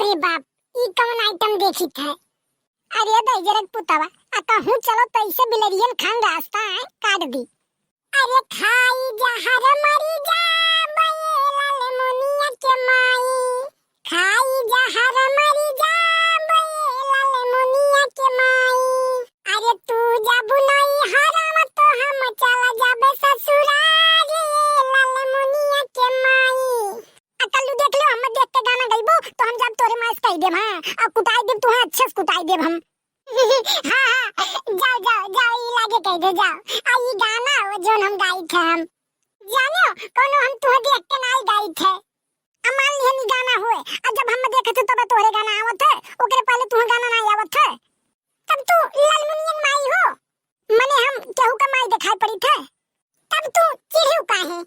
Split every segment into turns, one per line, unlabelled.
अरे बाप, ई कौन आइटम देखी था? अरे दैजरक पुतवा, आ कहूँ चलो तैसे बिलरियन खान रास्ता है काट दी। अरे खाई जहर मरी जा बैलाल मुनिया के माई, खाई जहर मरी जा बैलाल मुनिया के माई। अरे तू जब नहीं हराम तो हम चला जाबे ससुराल लाल मुनिया के माई। अकल्लू देख लो, हम देख के गाना गाइबो तो हम जब तोरे मास कह देब। हां अब कुटाई देब, तू अच्छे से कुटाई देब हम। हां जाओ जाओ जाओ, ई लागे कह दे जाओ। आ ई गाना हो जोन हम गाई थे, हम जानो कोनो हम तुह देख के नहीं गाई थे। अमान लिहनी गाना होए, आ जब हम देखे थे तब तोरे गाना आवत है, ओकरे पहले तुह गाना नहीं आवत है। तब तू लाल मुनियन माई हो, मने हम केहू का माई दिखाई पड़ी थे, तब तू चिढ़ियो काहे?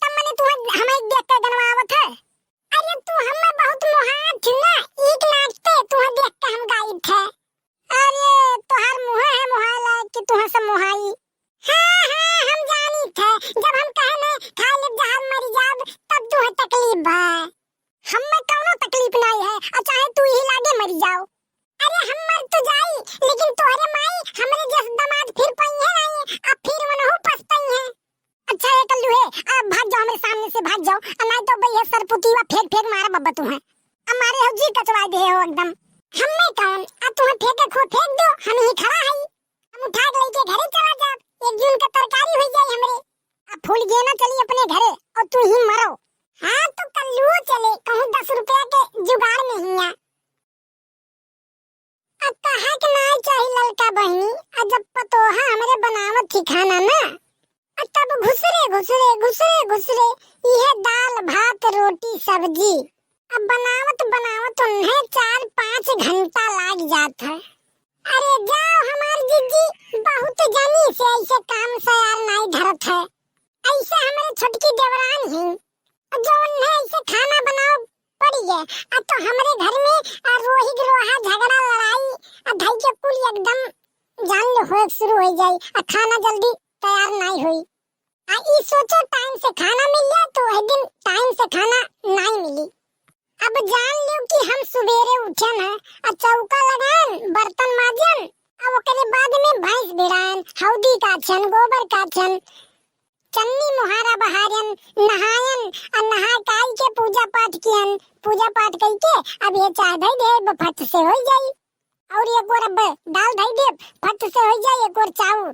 तब मने तू हमें देख के गाना आवत है। अरे तू हमें बहुत मोहात ना, एक नाचते तू देख के हम गाई थे। अरे तोहार मुंह है मोहाला कि तू से मोहाई। हां हां हम जानी थे, जब हम कहे ना खा ले जहर मरी जाब तब तू तकलीफ है। हमें कोनो तकलीफ नहीं है, और चाहे तू ही लागे मरी जाओ। अरे हम मर तो जाई, लेकिन तोहरे माई हमरे जैसे दामाद फिर पई है नहीं, अब फिर वनहु पछताई है। अच्छा ये कल्लू है, अब भाग जाओ, मेरे सामने से भाग जाओ, नहीं तो भैया सरपुतीवा फेंक फेंक मारा बब्बा तू है। हमारे हो जी कचवा दे हो एकदम। हमें कौन आ तू फेंके खो फेंक दो, हम ही खड़ा है, हम उठा के लेके घरे चला जा, एक जून का तरकारी हो जाए हमरे। अब फूल गेना चली अपने घरे और तू ही मरो। हां तो कल्लू चले, कहूं 10 रुपया के जुगाड़ नहीं है। अब कहा के ना चाहिए ललका बहनी, आ जब पतोहा हमरे बनावत थी खाना ना, तब घुसरे घुसरे घुसरे घुसरे यह दाल भात रोटी सब्जी अब बनावत बनावत उन्हें 4-5 घंटा लाग जाता है। अरे जाओ हमार जीजी, बहुत जानी से ऐसे काम से यार नहीं धरत है। ऐसे हमारे छोटकी देवरान ही जो उन्हें ऐसे खाना बनाओ पड़ी है, अब तो हमारे घर में रोही रोहा झगड़ा लड़ाई धई के कुल एकदम जान लो हो शुरू हो जाए, खाना जल्दी तैयार नहीं हुई। ई सोचो टाइम से खाना मिल जाए तो एक दिन टाइम से खाना नहीं मिली। अब जान लो कि हम सुबेरे उठे ना, चौका लगान बर्तन माजन, अब ओकरे बाद में भैंस बिड़ान हौदी काछन गोबर काछन चन्नी मुहारा बहारन नहायन और नहा काई के पूजा पाठ कियन, पूजा पाठ करके अब ये चाय धई दे फट से हो जाई, और एक और अब दाल धई दे फट से हो जाई, एक और चाउर।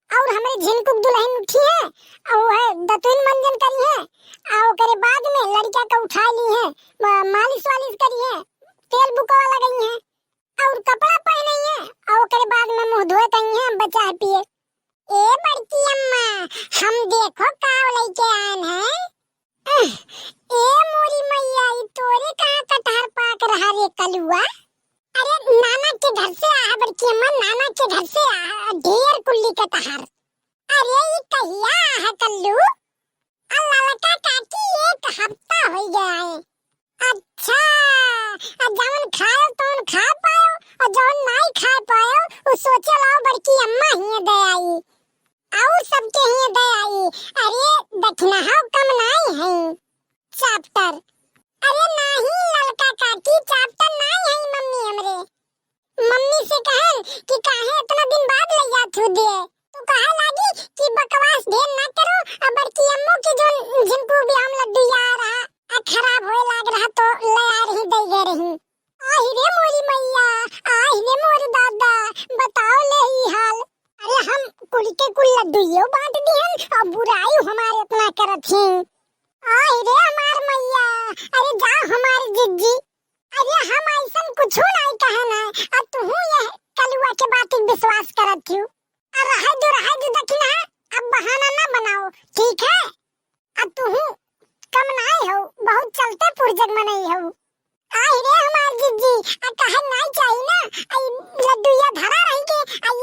और हमारे झिनकुक दुल्हन उठी है और है दतुन मंजन करी है, और ओकरे बाद में लड़का का उठा ली है, मालिश वालिश करी है, तेल बुकवा लगाई है और कपड़ा पहनी है, और ओकरे बाद में मुंह धोए कहीं है बच्चा पिए। ए बड़की अम्मा, हम देखो काव लेके आन है। ए मोरी मैया, ई तोरे कहां कटहर पाक रहा रे कलुआ? अरे नाना के घर से आया बड़की अम्मा, नाना के घर से आया ढेर कुल्ली कटहर। अरे ये कहिया है कल्लू? अल्लाह लका काकी 1 हफ्ता हो गया है। अच्छा जौन खाओ तौन खा पाओ, और जौन नहीं खा पाओ वो सोचे लाओ बड़की अम्मा ही दे आई और सबके ही दे आई। अरे दक्षिणा कम नहीं है चैप्टर। अरे नहीं ललका काकी, चैप्टर नहीं है मम्मी हमरे। मम्मी से कहन कि काहे इतना दिन बाद ले जात हो दे, तो कहा लागी कि बकवास ढेर ना करो, अब बड़की अम्मू के जो जिनको भी हम लड्डू या रहा खराब होए लाग रहा तो ले आ रही दे गे रही। आहि रे मोरी मैया, आहि रे मोर दादा, बताओ ले ही हाल। अरे हम कुल के कुल लड्डू यो बांट दिहन और बुराई हमारे इतना करत हैं। आहि रे हमार मैया, अरे जा हमारे जिज्जी। अरे हम ऐसा कुछ नहीं कहे ना, अब तू ये कलुआ के बात विश्वास करत हूँ। रह दो दक्षिणा, अब बहाना ना बनाओ ठीक है? अब तू कम नहीं हो, बहुत चलते पुरजग में नहीं हो। आहि रे हमार जिज्जी, कहे नहीं चाहिए ना, लड्डू या धरा रहेंगे,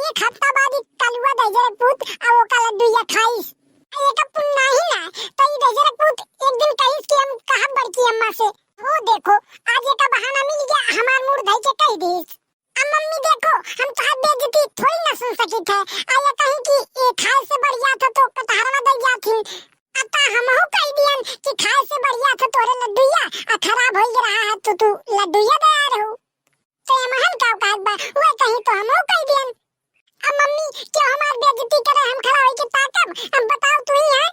एक हफ्ता बाद कलुआ दजरे पूत और वो का लड्डू या खाइस, ये का पुण्य नहीं ना, तो ये दजरे पूत एक दिन कहिस कि हम कहा बड़की अम्मा से, वो देखो आज एक बहाना मिल गया, हमार मुंह धई के कह दीस। अब मम्मी देखो हम तो बेइज्जती थोड़ी ना सुन सकी थे, आया कहीं कि ये खाए से बढ़िया था तो कटहरवा दे जाथी, अता हमहु कह दियन कि खाए से बढ़िया था तोरे लड्डूया खराब हो रहा है तू लड्डूया तैयार हो तो महल का औकात बा वे कहीं तो हमो कह दियन। अब मम्मी क्यों हमार बेइज्जती करे, हम खड़ा होई के ताकब, अब बताओ तू ही है।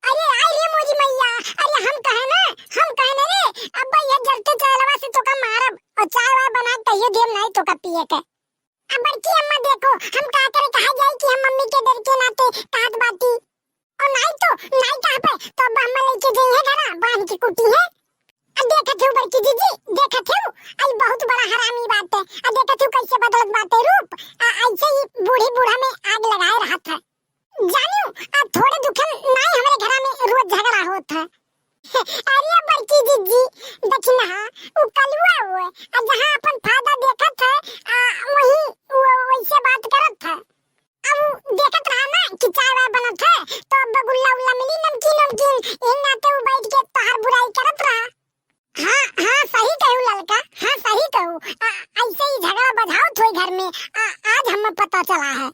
अरे आई रे मोजी मैया, अरे हम कहे ना रे अब ये जलते चालवा से तो का मारब और चाय वाय बना कहियो देम नहीं तो का पिए के। अब बड़की अम्मा देखो हम का करे कहा जाए कि हम मम्मी के डर के नाते कहत बाती और नहीं कहा पे तो अब हम लेके जाइए घरा बांध के कुटी है। अब देखत हो बड़की जीजी, देखत हो आई बहुत बड़ा हरामी बात है। अब देखत हो कैसे बदलत बात है रूप, ऐसे ही बूढ़ी बूढ़ा में आग लगाए रहा था। जानियो अब थोड़े दुखन नहीं हमारे घर में रोज झगड़ा होता है। अरे बड़की जीजी देखना वो कलुआ हुए जहाँ अपन फायदा देखत है वही वैसे बात करत था। अब देखत रहा ना कि चाय वाय बनत है तो अब गुल्ला उल्ला मिली नमकीन इन नाते वो बैठ के तोहर बुराई करत रहा। हाँ सही कहू लड़का, हाँ सही कहू। ऐसे ही झगड़ा बधाओ थोई घर में आज हमें पता चला है।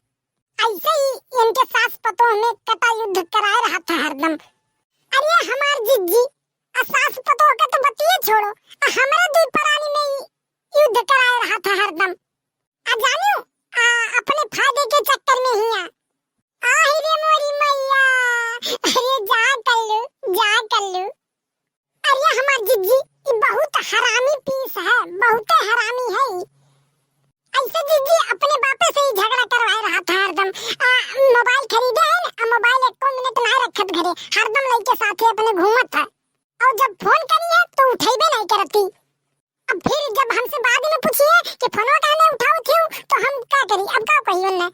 ऐसे ही इनके सास पतों में कटा युद्ध कराए रहा था हरदम। अरे हमार जिज्जी सास पतों का तो बतिए छोड़ो, हमारे दुई परानी में युद्ध कराए रहा था हरदम। जानियो अपने फायदे के चक्कर में ही रे मोरी मैया, अरे जा कल्लू। अरे हमार जिज्जी ये बहुत हरामी पीस है, बहुत हरामी है। ऐसे जिज्जी अपने बापे से ही झगड़ा करवाए रहा था हरदम। मोबाइल खरीदे है ना, मोबाइल एक मिनट ना रखत घरे, हरदम लइके साथे अपने घूमत था और जब फोन करिए तो उठाइबे नहीं करती। अब फिर जब हमसे बाद में पूछिए कि फोनवा काहे उठाओ थियो तो हम का करी, अब का कहियो ना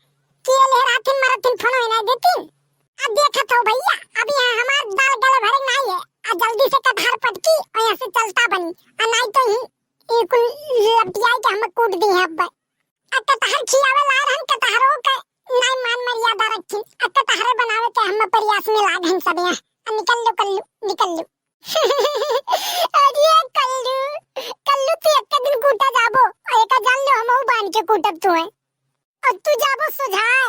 कि ले रातिन मरतिन फोन ना देती। अब देखत हो भैया अभी हमार दाल गले भरे नहीं है, जल्दी से कटहर पटकी और यहाँ से चलता बनी और नहीं तो ही एक लपटियाई के हम कूट दी है। अब कटहर खियावे ला रहन, कटहरों के नहीं मान मर्यादा रखी, कटहर बनावे के हम प्रयास में लागन सब यहाँ। निकल लो अरे कल्लू तू एक दिन कूटा जाबो और एक जान लो हम बांध के कूटब तू है और तू जाबो सुझाए